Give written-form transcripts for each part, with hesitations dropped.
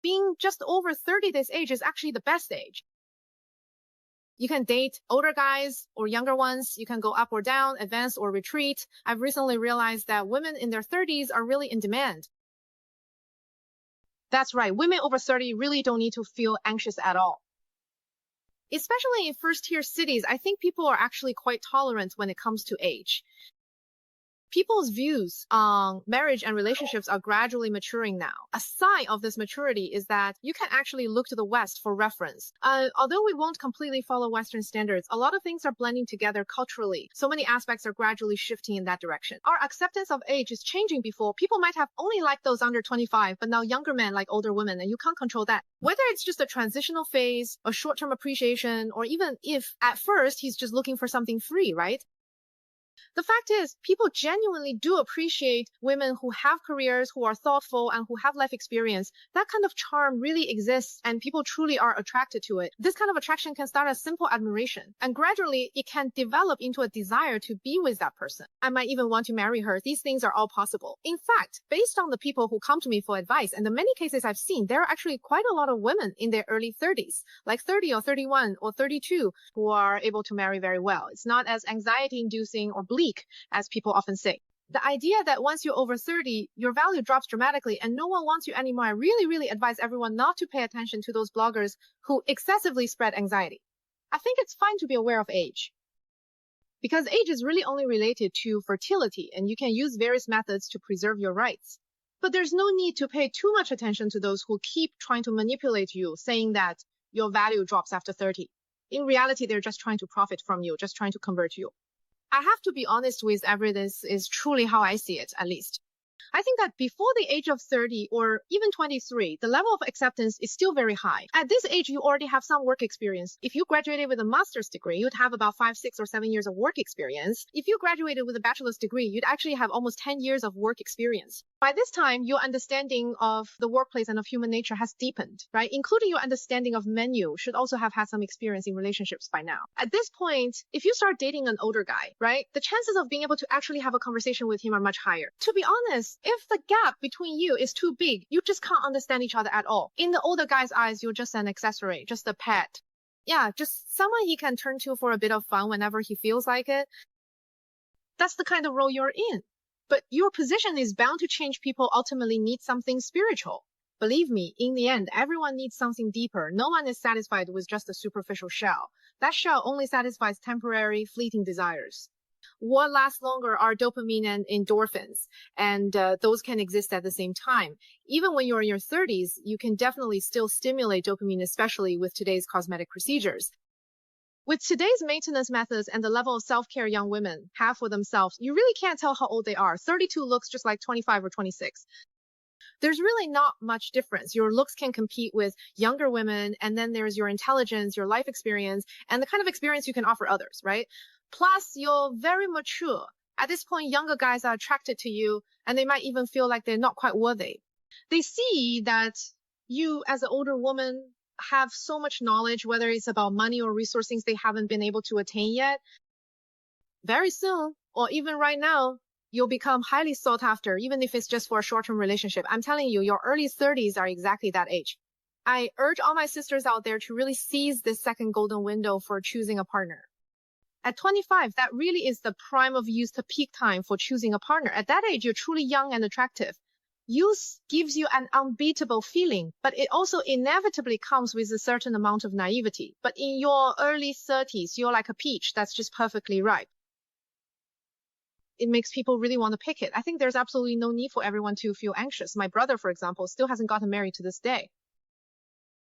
being just over 30 this age is actually the best age. You can date older guys or younger ones. You can go up or down, advance or retreat. I've recently realized that women in their 30s are really in demand. That's right. Women over 30 really don't need to feel anxious at all. Especially in first-tier cities, I think people are actually quite tolerant when it comes to age. People's views on marriage and relationships are gradually maturing now. A sign of this maturity is that you can actually look to the West for reference. Although we won't completely follow Western standards, a lot of things are blending together culturally. So many aspects are gradually shifting in that direction. Our acceptance of age is changing. Before, people might have only liked those under 25, but now younger men like older women, and you can't control that. Whether it's just a transitional phase, a short-term appreciation, or even if at first he's just looking for something free, right? The fact is, people genuinely do appreciate women who have careers, who are thoughtful, and who have life experience. That kind of charm really exists, and people truly are attracted to it. This kind of attraction can start as simple admiration, and gradually it can develop into a desire to be with that person. I might even want to marry her. These things are all possible. In fact, based on the people who come to me for advice, and the many cases I've seen, there are actually quite a lot of women in their early 30s, like 30 or 31 or 32, who are able to marry very well. It's not as anxiety-inducing or bleak as people often say. The idea that once you're over 30, your value drops dramatically and no one wants you anymore, I really advise everyone not to pay attention to those bloggers who excessively spread anxiety. I think it's fine to be aware of age, because age is really only related to fertility, and you can use various methods to preserve your rights. But there's no need to pay too much attention to those who keep trying to manipulate you, saying that your value drops after 30. In reality, they're just trying to profit from you, just trying to convert you. I have to be honest with this is truly how I see it, at least. I think that before the age of 30 or even 23, the level of acceptance is still very high. At this age, you already have some work experience. If you graduated with a master's degree, you'd have about 5, 6, or 7 years of work experience. If you graduated with a bachelor's degree, you'd actually have almost 10 years of work experience. By this time, your understanding of the workplace and of human nature has deepened, right? Including your understanding of menu should also have had some experience in relationships by now. At this point, if you start dating an older guy, right, the chances of being able to actually have a conversation with him are much higher. To be honest, if the gap between you is too big, you just can't understand each other at all. In the older guy's eyes, you're just an accessory, just a pet. Yeah, just someone he can turn to for a bit of fun whenever he feels like it. That's the kind of role you're in. But your position is bound to change. People ultimately need something spiritual. Believe me, in the end, everyone needs something deeper. No one is satisfied with just a superficial shell. That shell only satisfies temporary, fleeting desires. What lasts longer are dopamine and endorphins, and those can exist at the same time. Even when you're in your 30s, you can definitely still stimulate dopamine, especially with today's cosmetic procedures. With today's maintenance methods and the level of self-care young women have for themselves, you really can't tell how old they are. 32 looks just like 25 or 26. There's really not much difference. Your looks can compete with younger women, and then there's your intelligence, your life experience, and the kind of experience you can offer others, right? Plus, you're very mature. At this point, younger guys are attracted to you, and they might even feel like they're not quite worthy. They see that you, as an older woman, have so much knowledge, whether it's about money or resources they haven't been able to attain yet. Very soon, or even right now, you'll become highly sought after, even if it's just for a short-term relationship. I'm telling you, your early 30s are exactly that age. I urge all my sisters out there to really seize this second golden window for choosing a partner. At 25, that really is the prime of youth to peak time for choosing a partner. At that age, you're truly young and attractive. Youth gives you an unbeatable feeling, but it also inevitably comes with a certain amount of naivety. But in your early 30s, you're like a peach that's just perfectly ripe. It makes people really want to pick it. I think there's absolutely no need for everyone to feel anxious. My brother, for example, still hasn't gotten married to this day.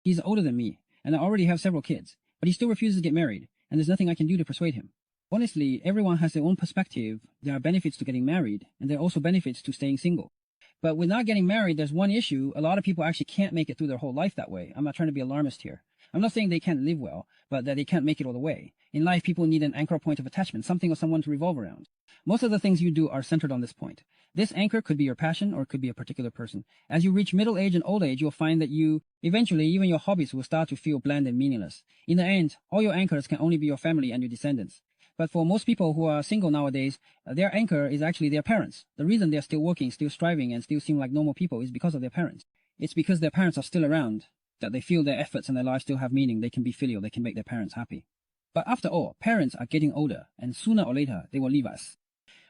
He's older than me, and I already have several kids, but he still refuses to get married, and there's nothing I can do to persuade him. Honestly, everyone has their own perspective. There are benefits to getting married, and there are also benefits to staying single. But with not getting married, there's one issue. A lot of people actually can't make it through their whole life that way. I'm not trying to be alarmist here. I'm not saying they can't live well, but that they can't make it all the way. In life, people need an anchor point of attachment, something or someone to revolve around. Most of the things you do are centered on this point. This anchor could be your passion, or it could be a particular person. As you reach middle age and old age, you'll find that eventually, even your hobbies will start to feel bland and meaningless. In the end, all your anchors can only be your family and your descendants. But for most people who are single nowadays, their anchor is actually their parents. The reason they're still working, still striving, and still seem like normal people is because of their parents. it's because their parents are still around that they feel their efforts and their lives still have meaning. They can be filial, they can make their parents happy. But after all, parents are getting older, and sooner or later they will leave us.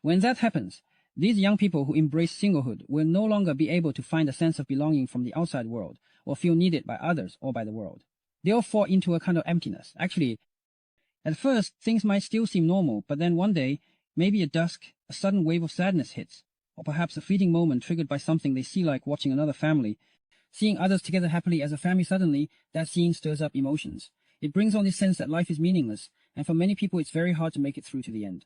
When that happens, these young people who embrace singlehood will no longer be able to find a sense of belonging from the outside world or feel needed by others or by the world. They'll fall into a kind of emptiness. Actually, at first, things might still seem normal, but then one day, maybe at dusk, a sudden wave of sadness hits, or perhaps a fleeting moment triggered by something they see, like watching another family. Seeing others together happily as a family, suddenly, that scene stirs up emotions. It brings on this sense that life is meaningless, and for many people it's very hard to make it through to the end.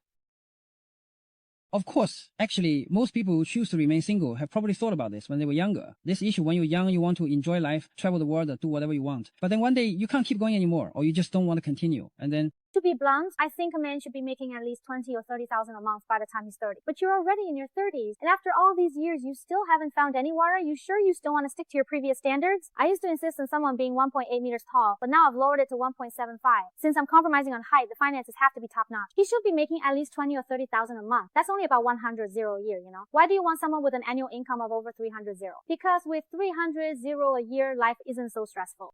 Of course, actually, most people who choose to remain single have probably thought about this when they were younger. This issue, when you're young, you want to enjoy life, travel the world, or do whatever you want. But then one day, you can't keep going anymore, or you just don't want to continue. And then to be blunt, I think a man should be making at least 20 or 30,000 a month by the time he's 30. But you're already in your 30s, and after all these years, you still haven't found any water? You sure you still want to stick to your previous standards? I used to insist on someone being 1.8 meters tall, but now I've lowered it to 1.75. Since I'm compromising on height, the finances have to be top-notch. He should be making at least 20 or 30,000 a month. That's only about 100 a year, you know? Why do you want someone with an annual income of over 300? Because with 300 a year, life isn't so stressful.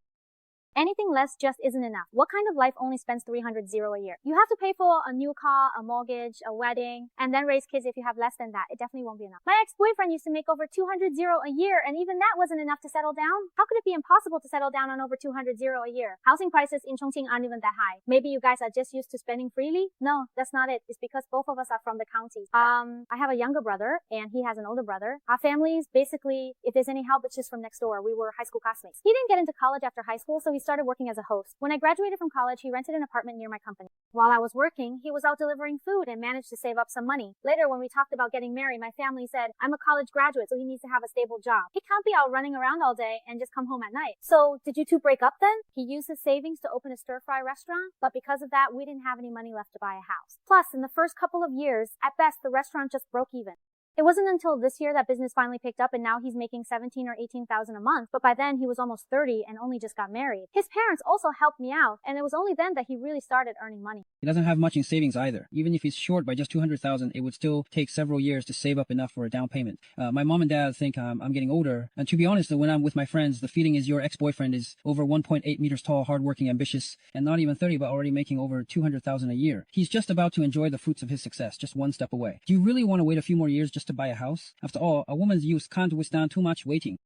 Anything less just isn't enough. What kind of life only spends 300 a year? You have to pay for a new car, a mortgage, a wedding, and then raise kids if you have less than that. It definitely won't be enough. My ex-boyfriend used to make over 200 a year, and even that wasn't enough to settle down. How could it be impossible to settle down on over 200 a year? Housing prices in Chongqing aren't even that high. Maybe you guys are just used to spending freely? No, that's not it. It's because both of us are from the county. I have a younger brother, and he has an older brother. Our families, basically, if there's any help, it's just from next door. We were high school classmates. He didn't get into college after high school, so he started working as a host. When I graduated from college, he rented an apartment near my company. While I was working, he was out delivering food and managed to save up some money. Later, when we talked about getting married, my family said, I'm a college graduate, so he needs to have a stable job. He can't be out running around all day and just come home at night. So, did you two break up then? He used his savings to open a stir-fry restaurant, but because of that, we didn't have any money left to buy a house. Plus, in the first couple of years, at best, the restaurant just broke even. It wasn't until this year that business finally picked up, and now he's making 17 or 18,000 a month, but by then he was almost 30 and only just got married. His parents also helped me out, and it was only then that he really started earning money. he doesn't have much in savings either. Even if he's short by just 200,000, it would still take several years to save up enough for a down payment. My mom and dad think I'm getting older, and to be honest, when I'm with my friends, the feeling is your ex-boyfriend is over 1.8 meters tall, hardworking, ambitious, and not even 30, but already making over 200,000 a year. He's just about to enjoy the fruits of his success, just one step away. Do you really want to wait a few more years just to buy a house? After all, a woman's youth can't withstand too much waiting.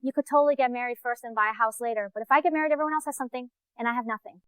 You could totally get married first and buy a house later, but if I get married, everyone else has something, and I have nothing.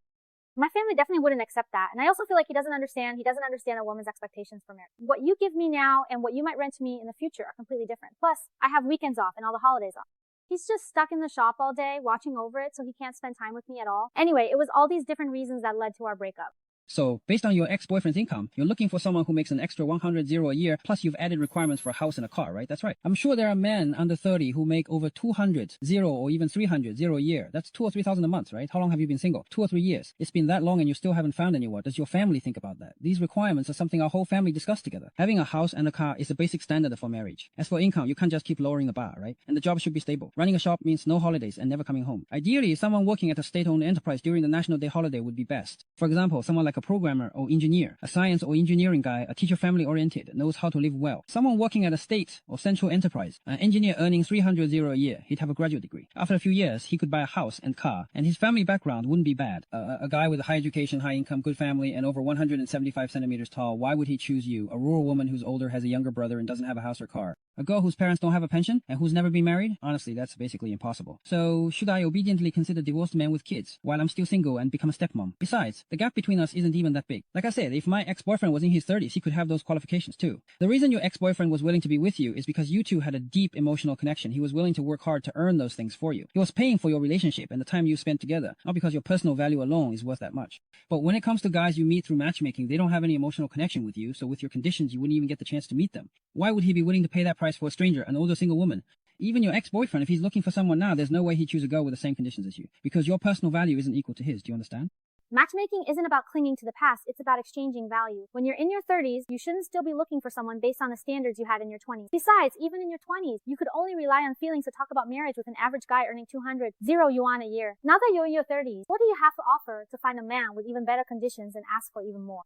My family definitely wouldn't accept that, and I also feel like he doesn't understand a woman's expectations for marriage. What you give me now and what you might rent to me in the future are completely different. Plus, I have weekends off and all the holidays off. He's just stuck in the shop all day, watching over it, so he can't spend time with me at all. Anyway, it was all these different reasons that led to our breakup. So, based on your ex-boyfriend's income, you're looking for someone who makes an extra 100 a year, plus you've added requirements for a house and a car, right? That's right. I'm sure there are men under 30 who make over 200 or even 300 a year. That's 2,000 or 3,000 a month, right? How long have you been single? 2 or 3 years. It's been that long and you still haven't found anyone. Does your family think about that? These requirements are something our whole family discussed together. Having a house and a car is a basic standard for marriage. As for income, you can't just keep lowering the bar, right? And the job should be stable. Running a shop means no holidays and never coming home. Ideally, someone working at a state-owned enterprise during the National Day holiday would be best. For example, someone like a programmer or engineer, a science or engineering guy, a teacher family oriented, knows how to live well. Someone working at a state or central enterprise, an engineer earning 300 a year, he'd have a graduate degree. After a few years, he could buy a house and car, and his family background wouldn't be bad. A guy with a high education, high income, good family, and over 175 centimeters tall, why would he choose you? A rural woman who's older, has a younger brother, and doesn't have a house or car. A girl whose parents don't have a pension and who's never been married? Honestly, that's basically impossible. So, should I obediently consider divorced men with kids while I'm still single and become a stepmom? Besides, the gap between us isn't even that big. Like I said, if my ex-boyfriend was in his 30s, he could have those qualifications too. The reason your ex-boyfriend was willing to be with you is because you two had a deep emotional connection. He was willing to work hard to earn those things for you. He was paying for your relationship and the time you spent together, not because your personal value alone is worth that much. But when it comes to guys you meet through matchmaking, they don't have any emotional connection with you, so with your conditions, you wouldn't even get the chance to meet them. Why would he be willing to pay that price for a stranger, an older single woman? Even your ex-boyfriend, if he's looking for someone now, there's no way he'd choose a girl with the same conditions as you, because your personal value isn't equal to his. Do you understand? Matchmaking isn't about clinging to the past, it's about exchanging value. When you're in your 30s, you shouldn't still be looking for someone based on the standards you had in your 20s. Besides, even in your 20s, you could only rely on feelings to talk about marriage with an average guy earning 200 yuan a year. Now that you're in your 30s, what do you have to offer to find a man with even better conditions and ask for even more?